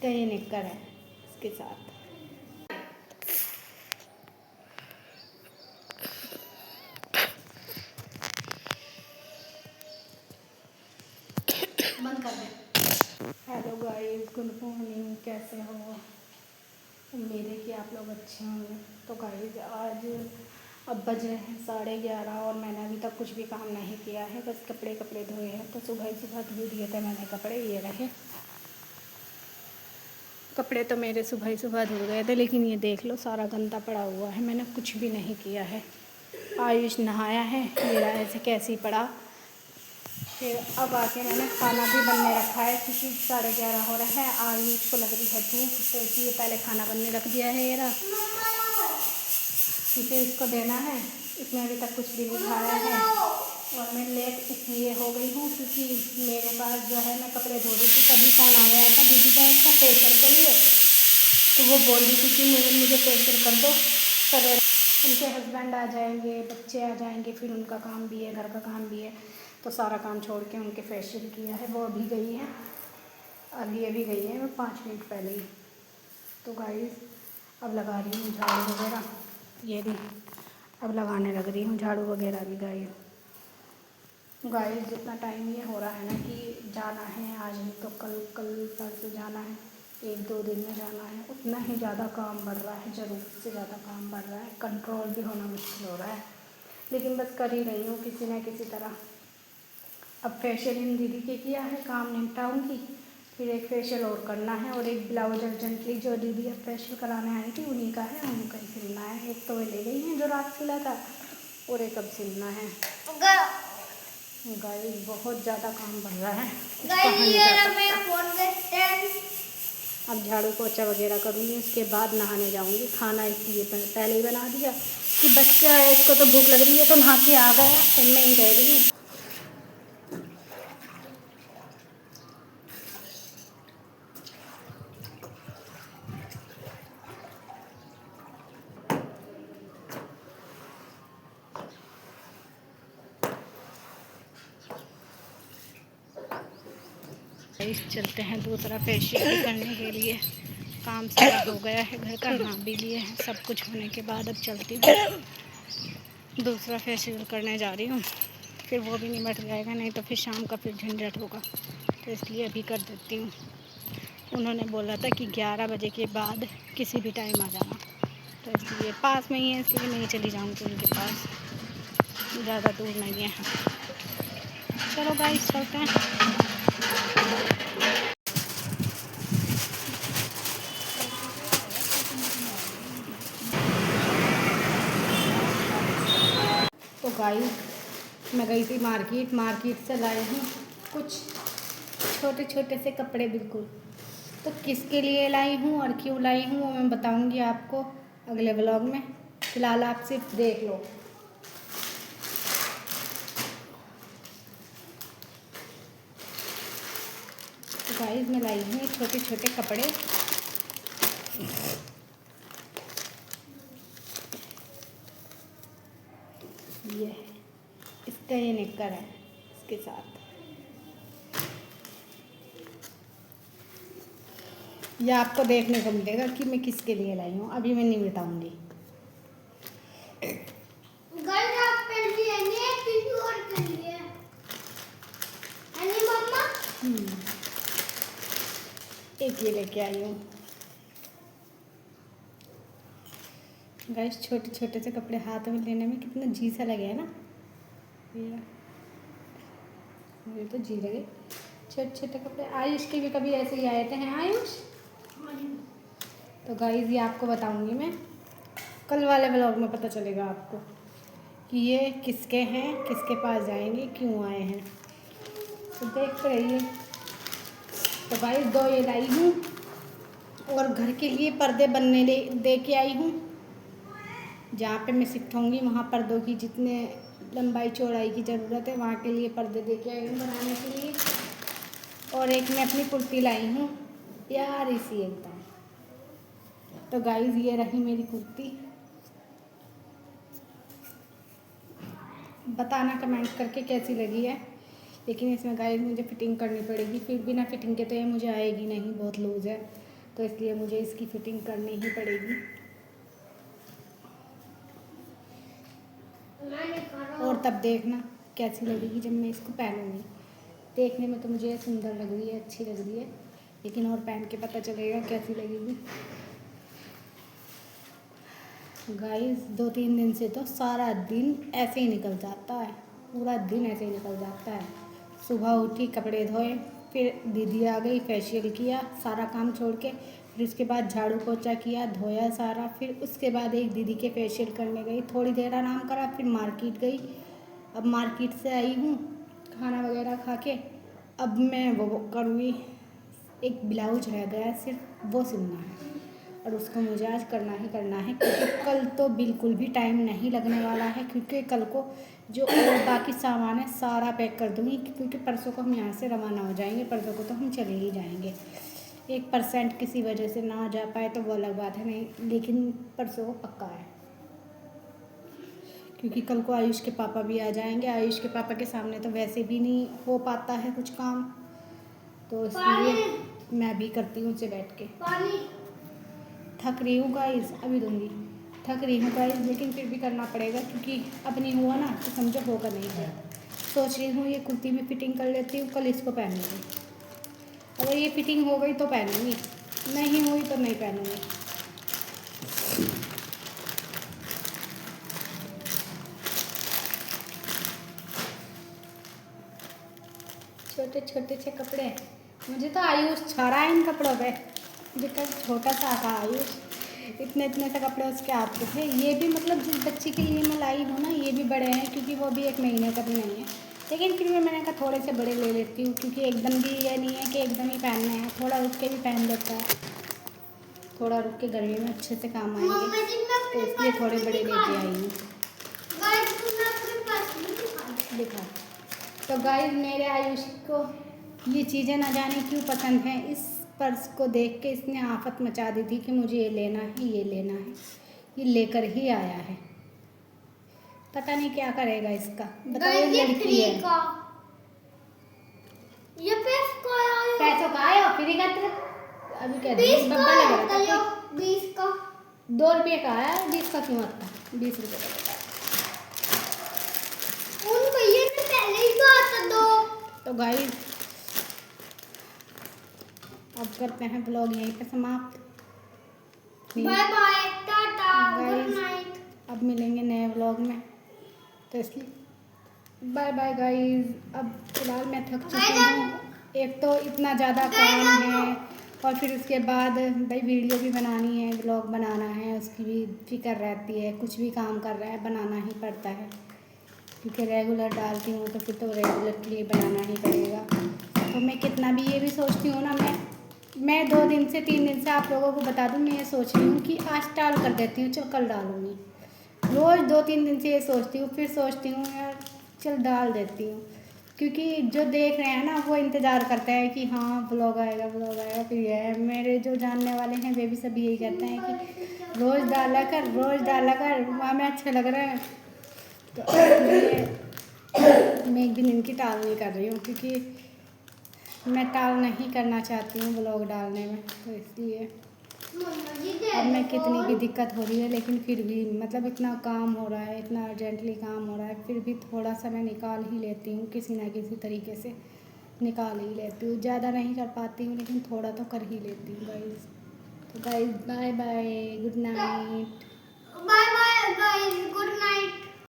इसका ये निक्कर है इसके साथ। बंद कर दे। Hello guys, good morning. कैसे हो? उम्मीद है कि आप लोग अच्छे होंगे। तो गाइस आज अब बज रहे हैं 11:30 और मैंने अभी तक कुछ भी काम नहीं किया है, बस कपड़े धोए हैं। तो सुबह ही सुबह धो दिए थे मैंने कपड़े, ये रहे कपड़े। तो मेरे सुबह ही सुबह धुल गए थे, लेकिन ये देख लो सारा गंदा पड़ा हुआ है, मैंने कुछ भी नहीं किया है। आयुष नहाया है, मेरा ऐसे कैसे ही पड़ा। फिर अब आके मैंने खाना भी बनने रखा है, क्योंकि 11:30 हो रहा है। आयुष को लग रही है भूख, तो इसलिए पहले खाना बनने रख दिया है ये रहा। इसे इसको देना है, इसने अभी तक कुछ भी नहीं खाया है। और मैं लेट इसलिए हो गई हूँ क्योंकि मेरे पास जो है, मैं कपड़े धो रही थी तभी फ़ोन आ गया था दीदी का इसका फेशियल के लिए। तो वो बोल रही थी कि मुझे फेशियल कर दो सवेरे। उनके हस्बैंड आ जाएंगे, बच्चे आ जाएंगे, फिर उनका काम भी है, घर का काम भी है। तो सारा काम छोड़ के उनके फेशियल किया है। वो अभी गई है, अभी गई है, वो 5 मिनट पहले ही। तो गाइस अब लगा रही हूँ झाड़ू वगैरह, ये भी अब लगाने लग रही हूँ झाड़ू वगैरह भी। गाइस जितना टाइम ये हो रहा है ना कि जाना है आज नहीं तो कल परसों जाना है, 1-2 दिन में जाना है, उतना ही ज़्यादा काम बढ़ रहा है, ज़रूरत से ज़्यादा काम बढ़ रहा है। कंट्रोल भी होना मुश्किल हो रहा है, लेकिन बस कर ही रही हूँ किसी न किसी तरह। अब फेशियल इन दीदी के किया है, काम निपटाऊँगी, फिर एक फेशियल और करना है, और एक ब्लाउज अर्जेंटली जो दीदी अब फेशियल कराने आई थी उन्हीं का है, उनका ही सिलना है। एक तो वे ले गई हैं जो रात सिला था, और एक अब सिलना है। गाइस बहुत ज़्यादा काम बढ़ रहा है, अब झाड़ू पोछा वगैरह करूँगी, उसके बाद नहाने जाऊँगी। खाना इसलिए पहले ही बना दिया कि बच्चा है, इसको तो भूख लग रही है, तो नहा के आ गया, तो मैं ही रह रही हूँ। चलते हैं दूसरा फेशियल करने के लिए। काम सारा हो गया है, घर का नाम भी लिए हैं, सब कुछ होने के बाद अब चलती हूँ दूसरा फेशियल करने जा रही हूँ। फिर वो भी निमट जाएगा, नहीं तो फिर शाम का फिर झंझट होगा, तो इसलिए अभी कर देती हूँ। उन्होंने बोला था कि 11 बजे के बाद किसी भी टाइम आ जाना, तो इसलिए पास में ही है, इसलिए मैं ही चली जाऊँगी उनके पास, ज़्यादा दूर नहीं है। चलो गाइस चलते हैं। तो गाइस मैं गई थी मार्केट से लाई हूँ कुछ छोटे छोटे से कपड़े बिल्कुल। तो किसके लिए लाई हूँ और क्यों लाई हूँ वो मैं बताऊँगी आपको अगले ब्लॉग में। फ़िलहाल आप सिर्फ देख लो। तो गाइस मैं लाई हूँ छोटे छोटे कपड़े, ये है, इसका ये निक्कर है इसके साथ। ये आपको देखने को मिलेगा कि मैं किसके लिए लाई हूँ, अभी मैं नहीं बताऊँगी। एक ये लेके आई हूँ गाइस। छोटे छोटे से कपड़े हाथ में लेने में कितना जी सा लगे है ना, मुझे तो जी लगे। छोटे छोटे कपड़े आयुष के भी कभी ऐसे ही आए थे, हैं आयुष? तो गाइस ये आपको बताऊंगी मैं, कल वाले व्लॉग में पता चलेगा आपको कि ये किसके हैं, किसके पास जाएंगे, क्यों आए हैं। तो देखते रहिए। तो गाइस 2 ये लाई हूँ, और घर के लिए पर्दे बनने दे के आई हूँ। जहाँ पे मैं शिफ्ट होंगी वहाँ पर्दों की जितने लंबाई चौड़ाई की ज़रूरत है वहाँ के लिए पर्दे दे के आई हूँ बनाने के लिए। और एक मैं अपनी कुर्ती लाई हूँ प्यारी सी एकदम। तो गाइस ये रही मेरी कुर्ती, बताना कमेंट करके कैसी लगी है। लेकिन इसमें गाइस मुझे फिटिंग करनी पड़ेगी, फिर बिना फिटिंग के तो ये मुझे आएगी नहीं, बहुत लूज़ है। तो इसलिए मुझे इसकी फिटिंग करनी ही पड़ेगी। और तब देखना कैसी लगेगी जब मैं इसको पहनूंगी। देखने में तो मुझे सुंदर लग रही है, अच्छी लग रही है, लेकिन और पहन के पता चलेगा कैसी लगेगी। गाइस 2-3 दिन से तो सारा दिन ऐसे ही निकल जाता है, पूरा दिन ऐसे ही निकल जाता है। सुबह उठी, कपड़े धोए, फिर दीदी आ गई, फेशियल किया, सारा काम छोड़ के, फिर उसके बाद झाड़ू पोछा किया, धोया सारा, फिर उसके बाद एक दीदी के फेशियल करने गई, थोड़ी देर आराम करा, फिर मार्केट गई। अब मार्केट से आई हूँ खाना वगैरह खा के, अब मैं वो करूँगी। एक ब्लाउज रह गया है, सिर्फ वो सिलना है और उसको मुझे आज करना ही करना है, क्योंकि कल तो बिल्कुल भी टाइम नहीं लगने वाला है, क्योंकि कल को जो और बाकी सामान है सारा पैक कर दूँगी, क्योंकि परसों को हम यहाँ से रवाना हो जाएंगे। परसों को तो हम चले ही जाएंगे। 1% किसी वजह से ना जा पाए तो वो अलग बात है, नहीं, लेकिन परसों को पक्का है, क्योंकि कल को आयुष के पापा भी आ जाएंगे। आयुष के पापा के सामने तो वैसे भी नहीं हो पाता है कुछ काम, तो इसलिए मैं भी करती हूँ उनसे बैठ के। थक रही हूँ गाइस, अभी दूंगी। थक रही हूँ गाइस, लेकिन फिर भी करना पड़ेगा, क्योंकि अब नहीं हुआ ना तो समझो होगा नहीं है। सोच रही हूँ ये कुर्ती में फिटिंग कर लेती हूँ, कल इसको पहनूंगी। अगर ये फिटिंग हो गई तो पहनूंगी, नहीं हुई तो नहीं पहनूंगी। छोटे छोटे से कपड़े, मुझे तो आयुष छा रहा है इन कपड़ों पे। मुझे कल छोटा सा था आयुष, इतने इतने से कपड़े उसके आते थे। ये भी मतलब जिस बच्चे के लिए मैं लाई हूँ ना, ये भी बड़े हैं, क्योंकि वो भी 1 महीने का भी नहीं है, लेकिन फिर भी मैंने कहा थोड़े से बड़े ले लेती हूँ, क्योंकि एकदम भी ये नहीं है कि एकदम ही पहनने हैं, थोड़ा रुक के भी पहन लेता है, थोड़ा रुक के गर्मी में अच्छे से काम आएंगे, तो इसलिए थोड़े बड़े लेके आई हूँ। दिखा। तो गाइस मेरे आयुष को ये चीज़ें ना जाने क्यों पसंद हैं। इस पर्स को देख के इसने आफत मचा दी थी कि मुझे ये लेना है, ये लेना है, ये लेकर ही आया है। पता नहीं क्या करेगा इसका, बताओ। लड़की है, ये पैसों का आया फ्री का अभी कह रही है, बब्बा लग रहा था 20 का, 2 रुपये का आया, 20 का क्यों आता, 20 रुपये का। उन भैया ने पहले ही कहा था 2। तो गाइस अब करते हैं ब्लॉग यहीं पे समाप्त। Bye bye, tata, good guys night. अब मिलेंगे नए ब्लॉग में, तो इसलिए बाय बाय गाइस। अब फिलहाल मैं थक चुकी हूँ, एक तो इतना ज़्यादा काम है, और फिर उसके बाद भाई वीडियो भी बनानी है, ब्लॉग बनाना है, उसकी भी फिक्र रहती है। कुछ भी काम कर रहा है बनाना ही पड़ता है, क्योंकि रेगुलर डालती हूँ तो फिर तो रेगुलर के लिए बनाना ही पड़ेगा। तो मैं कितना भी ये भी सोचती हूँ ना, मैं 2 दिन से 3 दिन से आप लोगों को बता दूँ, मैं ये सोच रही हूँ कि आज टाल कर देती हूँ, चल कल डालूँगी। रोज़ 2-3 दिन से ये सोचती हूँ, फिर सोचती हूँ यार चल डाल देती हूँ, क्योंकि जो देख रहे हैं ना वो इंतज़ार करते हैं कि हाँ ब्लॉग आएगा, ब्लॉग आएगा। फिर ये है, मेरे जो जानने वाले हैं वे भी सभी यही कहते हैं कि रोज़ डाला कर, रोज़ डाला कर, वहाँ में अच्छा लग रहा है। तो मैं एक दिन इनकी टाल नहीं कर रही हूँ, क्योंकि मैं टाल नहीं करना चाहती हूँ ब्लॉग डालने में, तो इसलिए अब मैं कितनी भी दिक्कत हो रही है, लेकिन फिर भी मतलब इतना काम हो रहा है, इतना अर्जेंटली काम हो रहा है, फिर भी थोड़ा सा मैं निकाल ही लेती हूँ, किसी ना किसी तरीके से निकाल ही लेती हूँ। ज़्यादा नहीं कर पाती हूँ, लेकिन थोड़ा तो कर ही लेती हूँ गाइस। तो guys bye bye, good night.